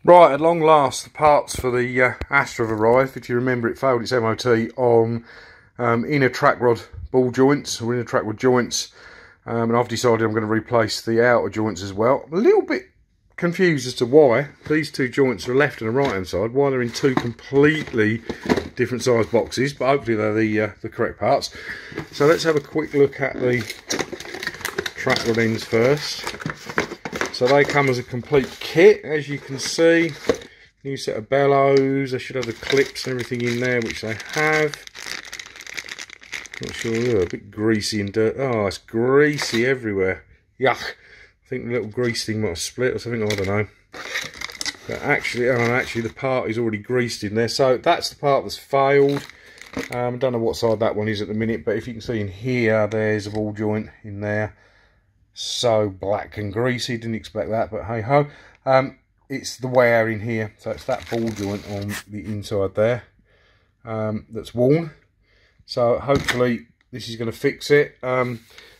Right, at long last, the parts for the Astra have arrived. If you remember, it failed its MOT on inner track rod ball joints, or inner track rod joints, and I've decided I'm going to replace the outer joints as well. I'm a little bit confused as to why these two joints are left and a right hand side, why they're in two completely different size boxes, but hopefully they're the correct parts. So let's have a quick look at the track rod ends first. So they come as a complete kit, as you can see. New set of bellows. They should have the clips and everything in there, which they have. Not sure, a bit greasy and dirt. Oh, it's greasy everywhere. Yuck. I think the little grease thing might have split or something, I don't know. But actually, the part is already greased in there. So that's the part that's failed. I don't know what side that one is at the minute, but if you can see in here, there's a ball joint in there. So black and greasy, didn't expect that, but hey ho. It's the wear in here, so it's that ball joint on the inside there that's worn. So hopefully this is going to fix it. As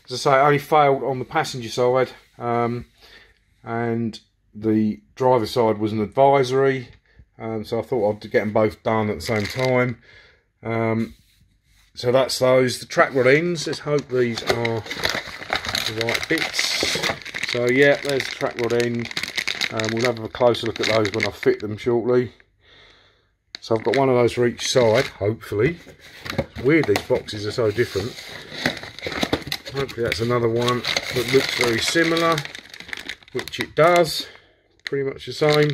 I say, it only failed on the passenger side, and the driver's side was an advisory, so I thought I'd get them both done at the same time. So that's those. The track rod ends, let's hope these are the right bits. So yeah, there's the track rod end. We'll have a closer look at those when I fit them shortly. So I've got one of those for each side, hopefully. It's weird these boxes are so different. Hopefully that's another one that looks very similar, which it does, pretty much the same.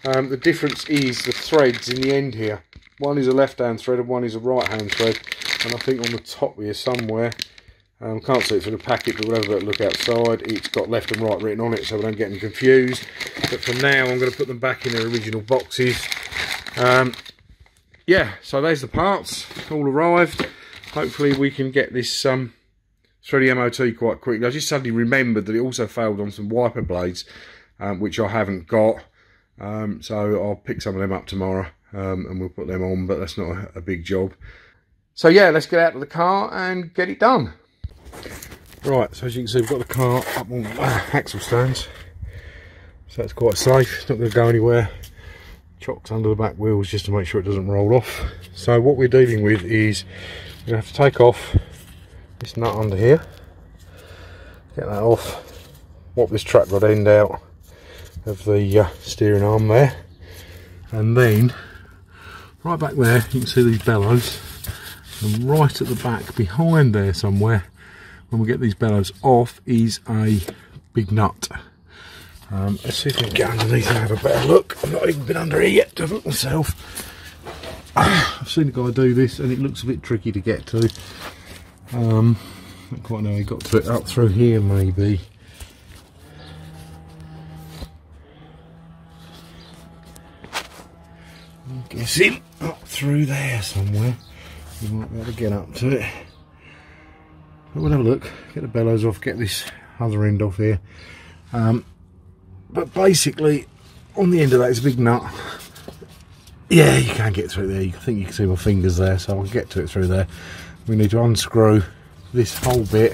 The difference is the threads in the end here. One is a left hand thread and one is a right hand thread, and I think on the top here somewhere, can't see it through the packet, but whatever, look outside, it's got left and right written on it, so we don't get them confused. But for now, I'm going to put them back in their original boxes. Yeah, so there's the parts, all arrived. Hopefully we can get this through the MOT quite quickly. I just suddenly remembered that it also failed on some wiper blades, which I haven't got. So I'll pick some of them up tomorrow, and we'll put them on, but that's not a big job. So yeah, let's get out of the car and get it done. Right, so as you can see, we've got the car up on axle stands, so that's quite safe. It's not going to go anywhere. Chocks under the back wheels just to make sure it doesn't roll off. So what we're dealing with is we're going to have to take off this nut under here, get that off, swap this track rod end out of the steering arm there, and then right back there you can see these bellows, and right at the back behind there somewhere, when we get these bellows off, is a big nut. Let's see if we can get underneath and have a better look. I've not even been under here yet to look myself. I've seen a guy do this and it looks a bit tricky to get to. Not quite know he got to it up through here maybe. I'm guessing up through there somewhere. We might be able to get up to it. But we'll have a look, get the bellows off, get this other end off here. But basically, on the end of that is a big nut. Yeah, you can't get through there. I think you can see my fingers there, so I'll get to it through there. We need to unscrew this whole bit,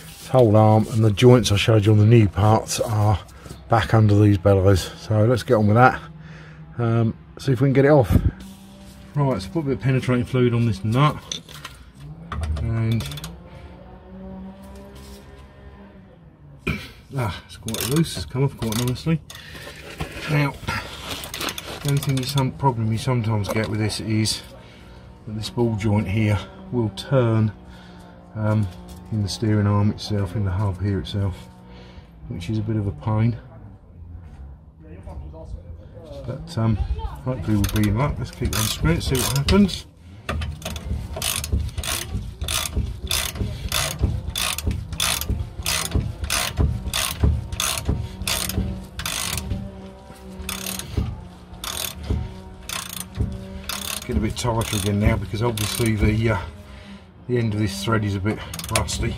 this whole arm, and the joints I showed you on the new parts are back under these bellows. So let's get on with that. See if we can get it off. Right, so put a bit of penetrating fluid on this nut, and it's quite loose, it's come off quite nicely. Now, the only thing problem you sometimes get with this is that this ball joint here will turn in the steering arm itself, in the hub here itself, which is a bit of a pain. But hopefully we'll be in luck. Let's keep on screwing it, see what happens. Get a bit tighter again now, because obviously the end of this thread is a bit rusty.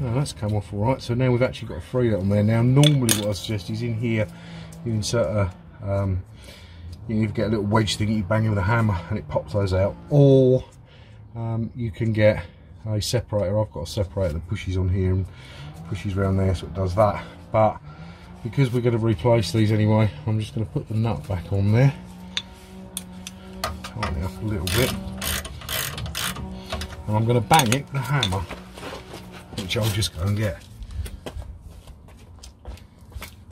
Oh, that's come off all right. So now we've actually got a free on there. Now normally what I suggest is in here you insert you either get a little wedge thing you bang with a hammer and it pops those out, or you can get a separator. I've got a separator that pushes on here and pushes around there, so it does that. But because we're going to replace these anyway, I'm just going to put the nut back on there, tighten it up a little bit, and I'm going to bang it with a hammer, which I'll just go and get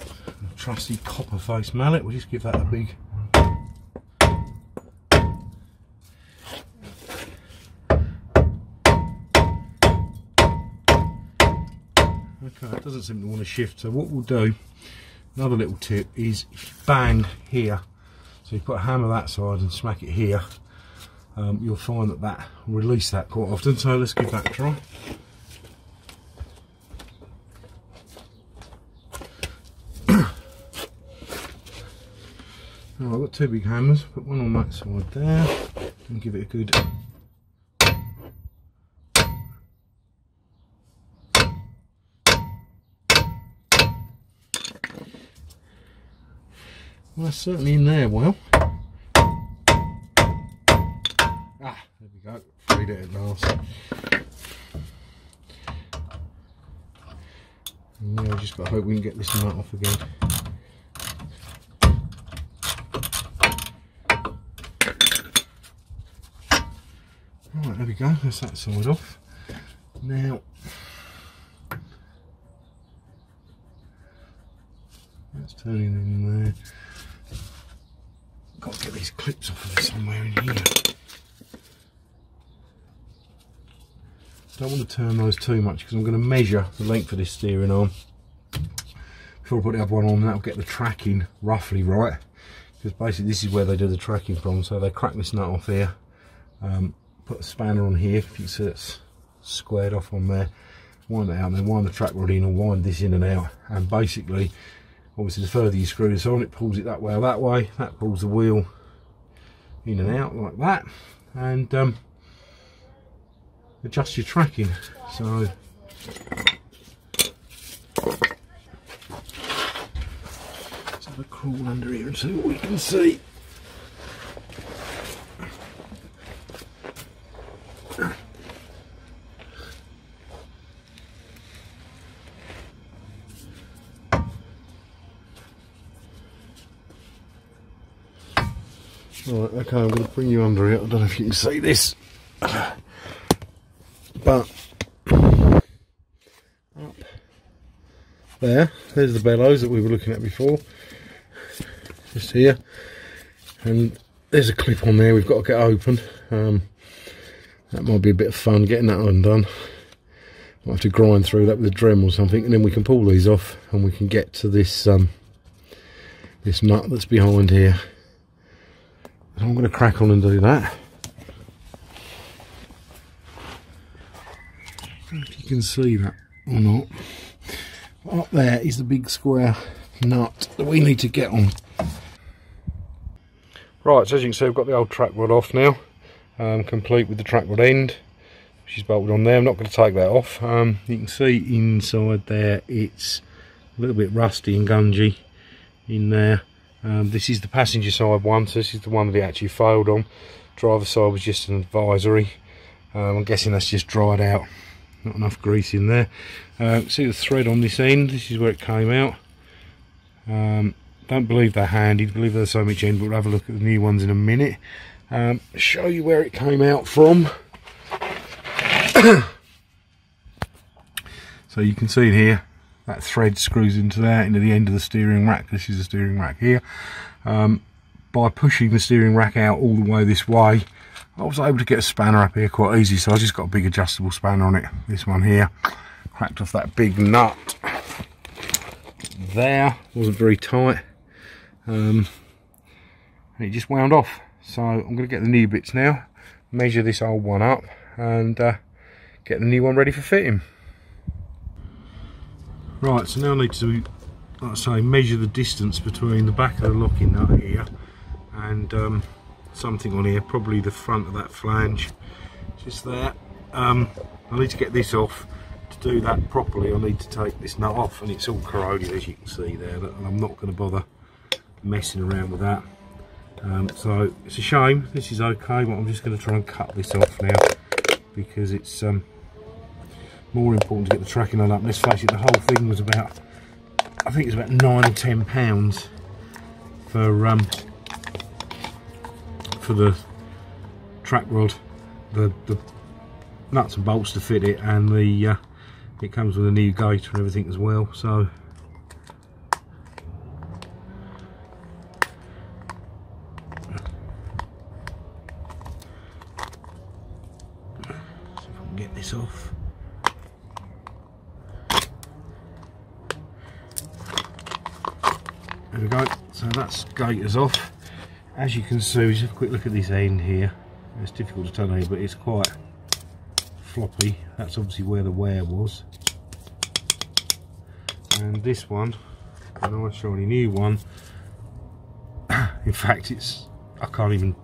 a trusty copper face mallet. We'll just give that a big okay, it doesn't seem to want to shift, so what we'll do, another little tip is if you bang here, so you put a hammer that side and smack it here, you'll find that that will release that quite often. So let's give that a try. Now I've got two big hammers, put one on that side there and give it a good well, that's certainly in there well. Ah, there we go, freed it at last. And now I've just got to hope we can get this nut off again. Right, there we go, that's that side off. Now, that's turning in there. Got to get these clips off of it somewhere in here. Don't want to turn those too much because I'm going to measure the length of this steering arm before I put the other one on. That'll get the tracking roughly right, because basically this is where they do the tracking from. So they crack this nut off here, put a spanner on here, if you see it's squared off on there, wind it out, and then wind the track rod in or wind this in and out, and basically obviously the further you screw this on, it pulls it that way or that way. That pulls the wheel in and out like that, and adjust your tracking. So let's have a crawl under here and see what we can see. Right, okay, I'm going to bring you under it. I don't know if you can see this, but up there's the bellows that we were looking at before, just here, and there's a clip on there we've got to get open. That might be a bit of fun getting that undone. Might have to grind through that with a Dremel or something, and then we can pull these off and we can get to this this nut that's behind here. I'm going to crack on and do that. I don't know if you can see that or not. Up there is the big square nut that we need to get on. Right, so as you can see, I've got the old track rod off now, complete with the track rod end, which is bolted on there. I'm not going to take that off. You can see inside there it's a little bit rusty and gungy in there. This is the passenger side one, so this is the one that it actually failed on. Driver side was just an advisory. I'm guessing that's just dried out, not enough grease in there. See the thread on this end, this is where it came out. Don't believe they're handy, believe they're so much end, but we'll have a look at the new ones in a minute. Show you where it came out from. So you can see it here. That thread screws into there, into the end of the steering rack. This is the steering rack here. By pushing the steering rack out all the way this way, I was able to get a spanner up here quite easy, so I just got a big adjustable spanner on it. This one here, cracked off that big nut there, wasn't very tight, and it just wound off. So I'm going to get the new bits now, measure this old one up, and get the new one ready for fitting. Right, so now I need to, like I say, measure the distance between the back of the locking nut here and something on here, probably the front of that flange, just there. I need to get this off. To do that properly, I need to take this nut off, and it's all corroded, as you can see there, and I'm not going to bother messing around with that. So it's a shame. This is okay, but I'm just going to try and cut this off now. because it's more important to get the tracking on up. Let's face it, the whole thing was about, I think it's about £9 or £10 for the track rod, the nuts and bolts to fit it, and the it comes with a new gate and everything as well. So see if I can get this off. There we go. So that's gaiters off. As you can see, just have a quick look at this end here. It's difficult to tell here, but it's quite floppy. That's obviously where the wear was. And this one, a nice shiny new one. In fact, it's I can't even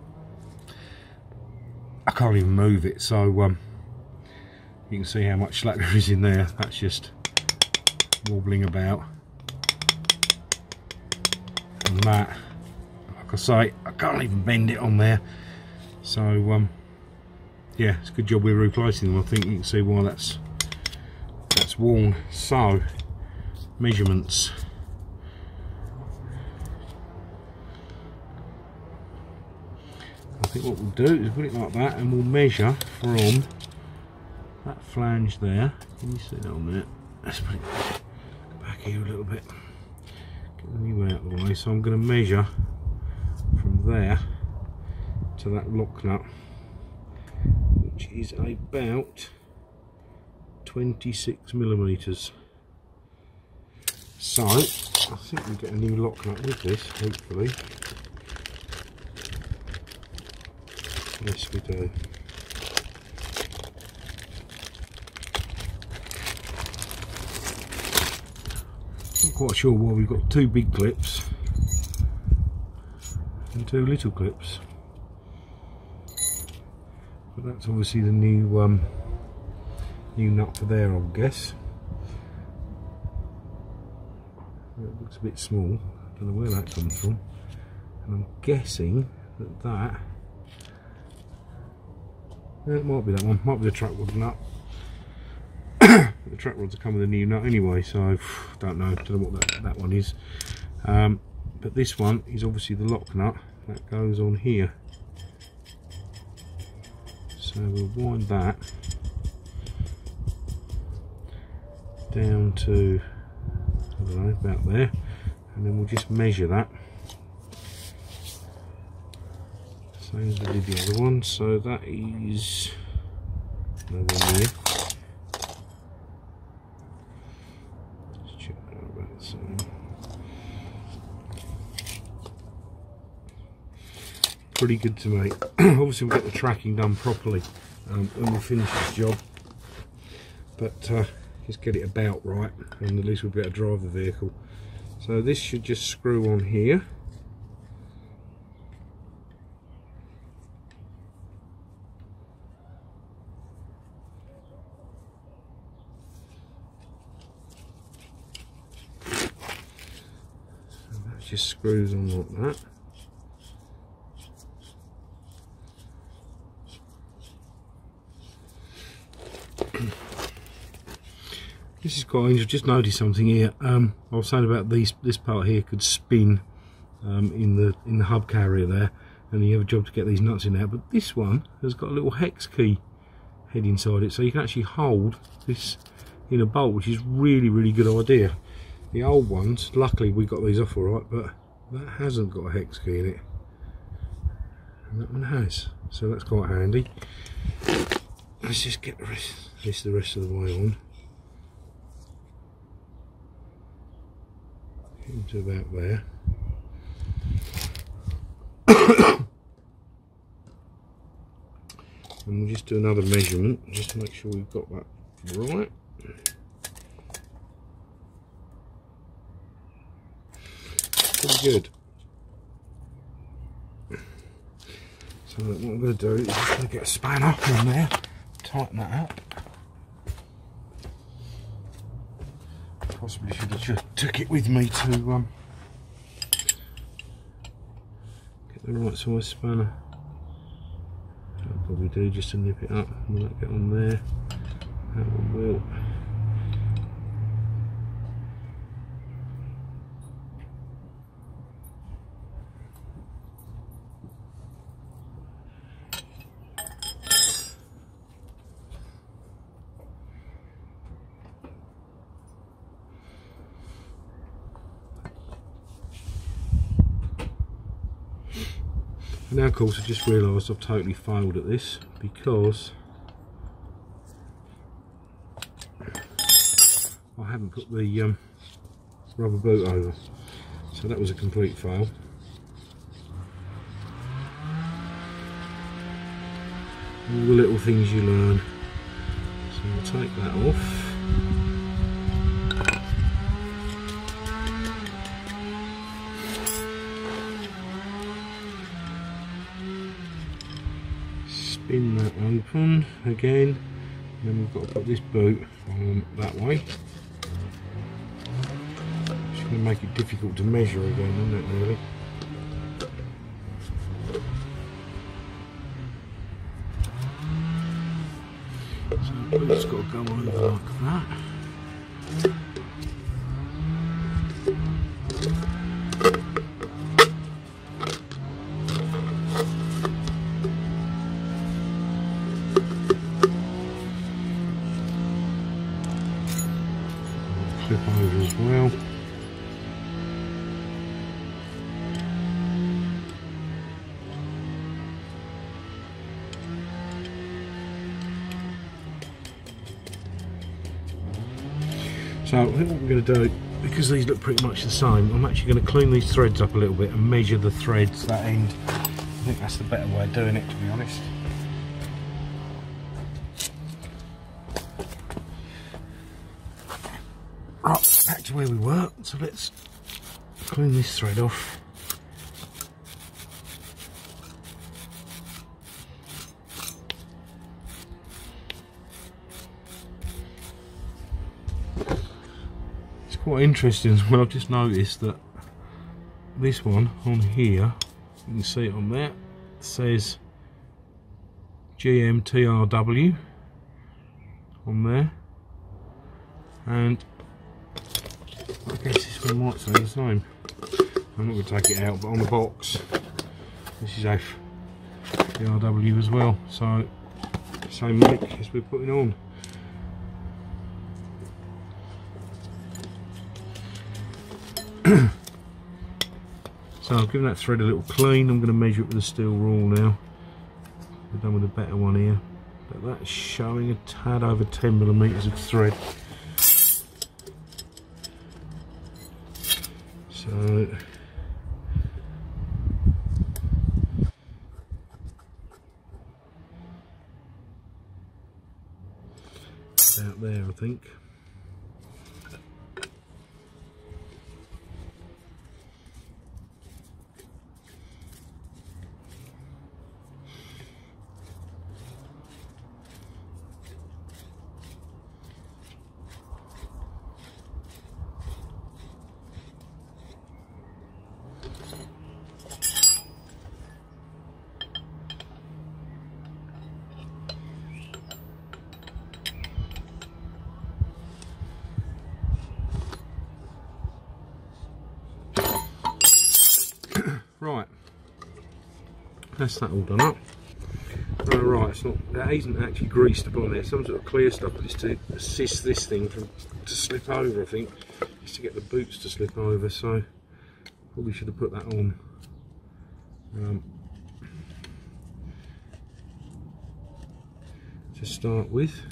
move it. So you can see how much slack there is in there. That's just wobbling about. And that, like I say, I can't even bend it on there. So yeah, it's a good job we're replacing them. I think you can see why that's worn. So measurements. I think what we'll do is put it like that, and we'll measure from that flange there. Can you see that on there? Let's put it back here a little bit. Get the new out of the way. So I'm going to measure from there to that lock nut, which is about 26mm. So I think we'll get a new lock nut with this, hopefully. Yes, we do. Not quite sure why we've got two big clips and two little clips, but that's obviously the new nut for there, I guess. It looks a bit small. I don't know where that comes from, and I'm guessing that it might be that one. Might be the track rod nut. The track rods are coming with a new nut anyway, so don't know what that one is. But this one is obviously the lock nut that goes on here. So we'll wind that down to, I don't know, about there, and then we'll just measure that. Same as we did the other one. So that is nowhere near. Pretty good to me. Obviously we'll get the tracking done properly when we finish this job, but just get it about right, and at least we'll be able to drive the vehicle. So this should just screw on here. So that just screws on like that. This is quite interesting. I've just noticed something here. I was saying about this part here could spin in the hub carrier there, and you have a job to get these nuts in there. But this one has got a little hex key head inside it, so you can actually hold this in a bolt, which is really good idea. The old ones, luckily we got these off alright, but that hasn't got a hex key in it, and that one has, so that's quite handy. Let's just get the rest of the way on. Into about there. And we'll just do another measurement just to make sure we've got that right. Pretty good. So what I'm going to do is just going to get a spanner on there, tighten that up. Possibly should have just took it with me to get the right size spanner. probably do just to nip it up. Will that get on there? That one will. Now of course I just realised I've totally failed at this because I haven't put the rubber boot over, so that was a complete fail. All the little things you learn. So we'll take that off. Spin that open again, and then we've got to put this boot on that way. It's going to make it difficult to measure again, isn't it, really? So the boot's got to go over like that. Flip over as well. So I think what we're going to do, because these look pretty much the same, I'm actually going to clean these threads up a little bit and measure the threads that end. I think that's the better way of doing it, to be honest. Right, back to where we were, so let's clean this thread off. It's quite interesting as well. I've just noticed that this one on here, you can see it on there, says GMTRW on there, and I guess this one might say the same. I'm not going to take it out, but on the box this is FDRW as well, so same make as we're putting on. So I've given that thread a little clean. I'm going to measure it with a steel rule now. We're done with a better one here, but that's showing a tad over 10mm of thread. So about there, I think. Right, that's that all done up. Oh, right, it's not, that isn't actually greased upon there. Some sort of clear stuff, but it's to assist this thing to slip over, I think. Just to get the boots to slip over, so probably should have put that on. To start with.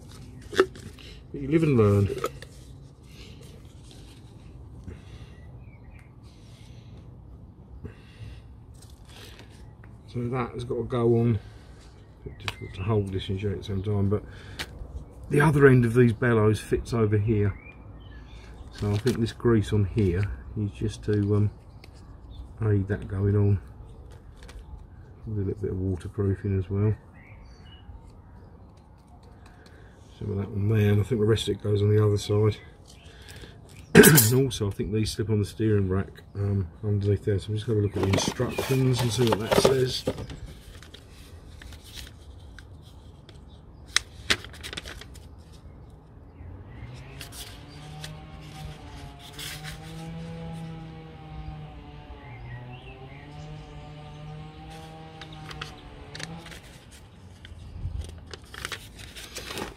But you live and learn. So that has got to go on. A bit difficult to hold this and show it at the same time, but the other end of these bellows fits over here. So I think this grease on here is just to aid that going on. With a little bit of waterproofing as well. Some of that one there, and I think the rest of it goes on the other side. And also I think these slip on the steering rack underneath there, so I'm just going to look at the instructions and see what that says.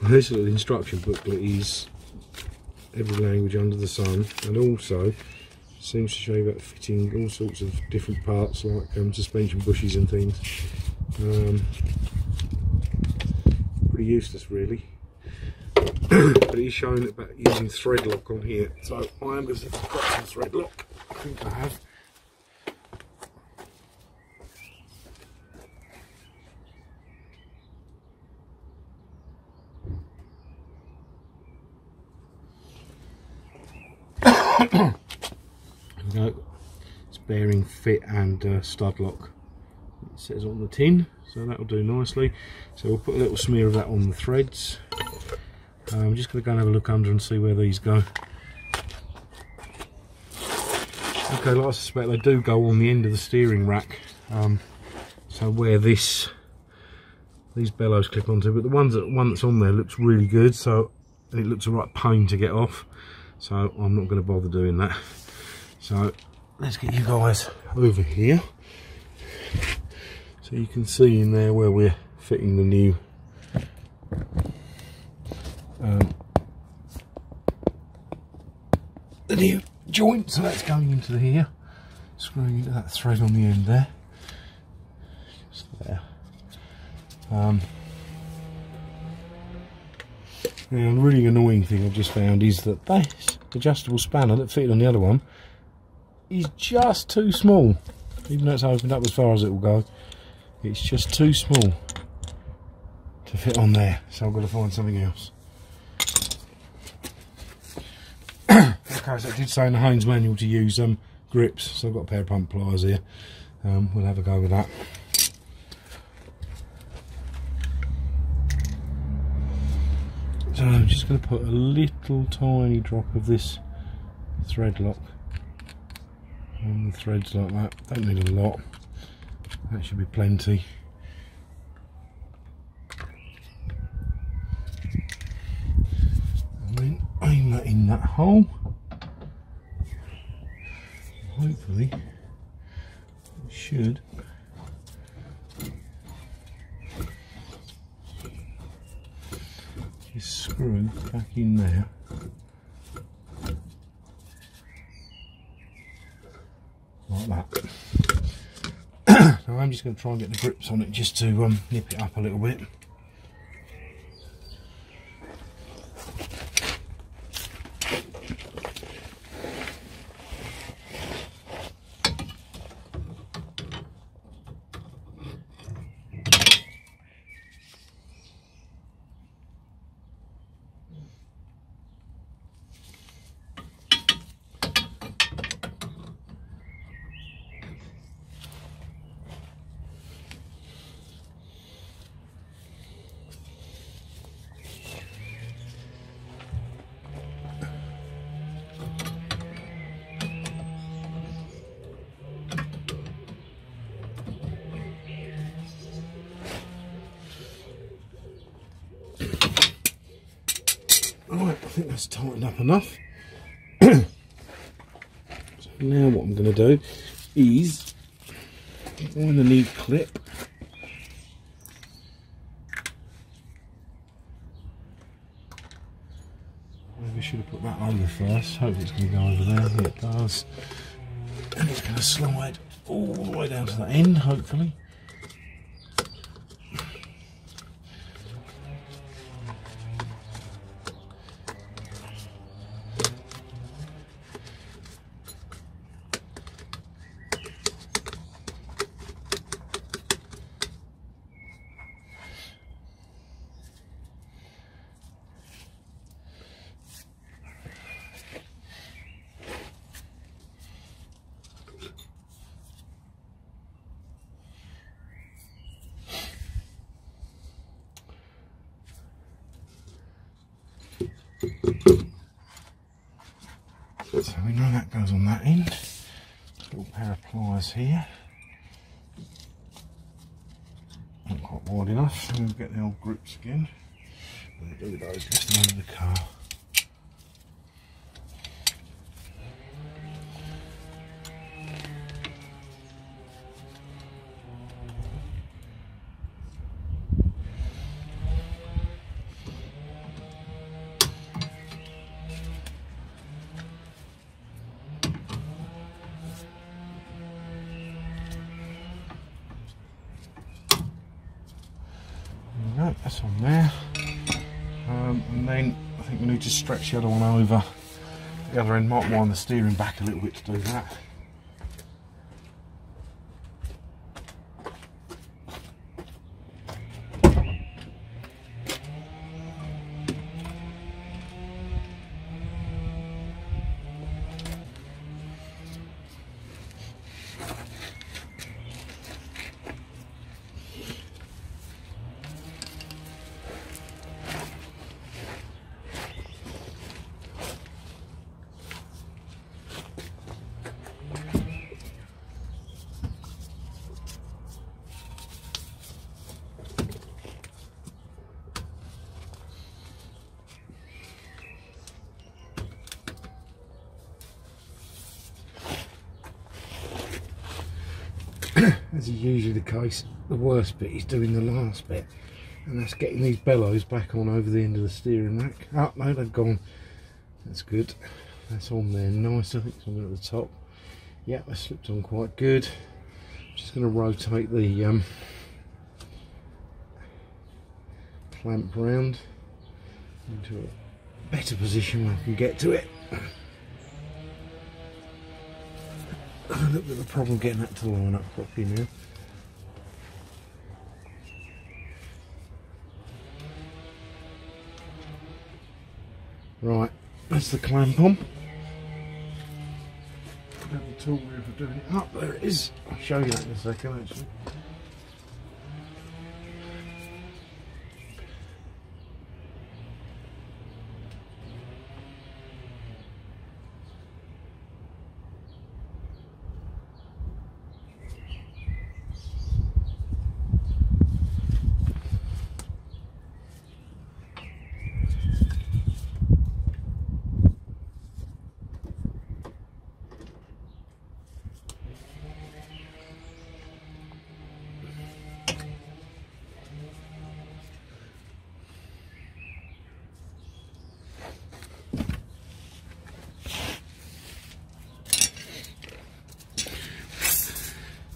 This little instruction booklet is every language under the sun, and also seems to show you about fitting all sorts of different parts like suspension bushes and things. Pretty useless really. But it is showing about using thread lock on here, so I am going to see if I've got some thread lock. I think I have. There we go. It's bearing fit and stud lock, it says on the tin, so that'll do nicely. So we'll put a little smear of that on the threads. I'm just going to go and have a look under and see where these go. Okay, like I suspect they do go on the end of the steering rack, so where these bellows clip onto, but the one that's on there looks really good, so it looks a right pain to get off, so I'm not going to bother doing that. So let's get you guys over here so you can see in there where we're fitting the new joint. So that's going into here, screwing into that thread on the end there, just there. Now, a really annoying thing I've just found is that this adjustable spanner that fitted on the other one is just too small. Even though it's opened up as far as it will go, it's just too small to fit on there, so I've got to find something else. Okay, so it did say in the Haynes manual to use grips, so I've got a pair of pump pliers here. We'll have a go with that. So I'm just going to put a little tiny drop of this thread lock on the threads like that. Don't need a lot, that should be plenty. And then aim that in that hole. Hopefully it should just screw back in there. Like that. Now I'm just going to try and get the grips on it just to nip it up a little bit. Right, I think that's tightened up enough. So now what I'm going to do is find the new clip. Maybe I should have put that over first. Hope it's going to go over there. Here it does. And it's going to slide all the way down to the end, hopefully. So we know that goes on that end. Little pair of pliers here. Not quite wide enough, so we'll get the old grips again. And do those just under the car. No, that's on there, and then I think we need to stretch the other one over. The other end might wind the steering back a little bit to do that. As is usually the case, the worst bit is doing the last bit, and that's getting these bellows back on over the end of the steering rack. Oh no, they've gone. That's good. That's on there nice. I think it's on there at the top. Yeah, that slipped on quite good. Just going to rotate the clamp round into a better position where I can get to it. A little bit of a problem getting that to line up properly now. Right, that's the clamp on. Have the tool here for doing it up. There it is. I'll show you that in a second actually.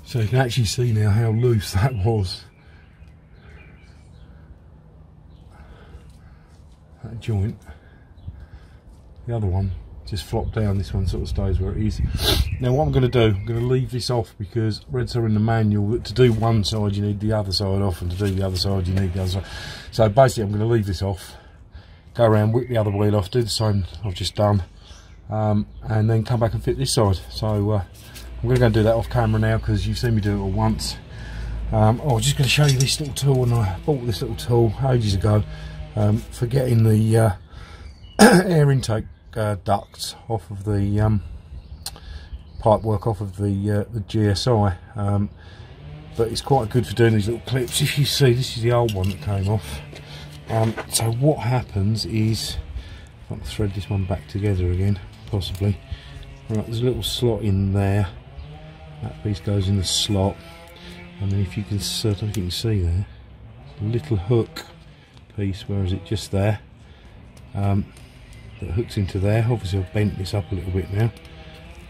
So you can actually see now how loose that was. That joint. The other one just flopped down, this one sort of stays where it is. Now what I'm going to do, I'm going to leave this off because read so in the manual that to do one side you need the other side off, and to do the other side you need the other side. So basically I'm going to leave this off, go around, whip the other wheel off, do the same I've just done, and then come back and fit this side. So I'm going to go and do that off camera now because you've seen me do it all once. I'm just going to show you this little tool, and I bought this little tool ages ago for getting the air intake ducts off of the pipe work off of the GSI, but it's quite good for doing these little clips. If you see, this is the old one that came off. So what happens is, if I can thread this one back together again, possibly. Right, there's a little slot in there. That piece goes in the slot, and then if you can see, I don't think you can see there, a little hook piece, where is it, just there, that hooks into there. Obviously I've bent this up a little bit now.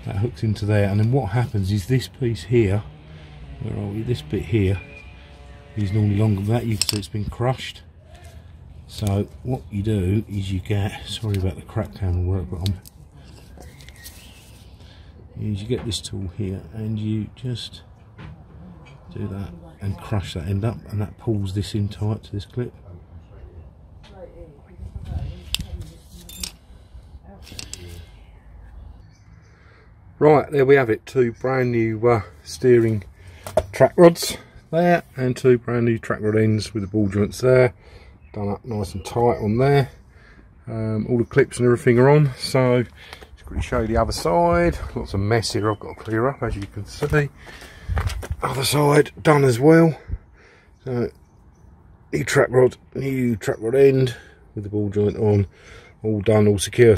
That hooks into there, and then what happens is this piece here, where are we, this bit here, is normally longer than that. You can see it's been crushed. So what you do is you get, sorry about the crap camera work, but is you get this tool here and you just do that and crush that end up, and that pulls this in tight to this clip. Right, there we have it, two brand new steering track rods there, and two brand new track rod ends with the ball joints there, done up nice and tight on there. All the clips and everything are on, so it's quickly show you the other side. Lots of mess here I've got to clear up, as you can see. Other side done as well. So new track rod end with the ball joint on, all done, all secure.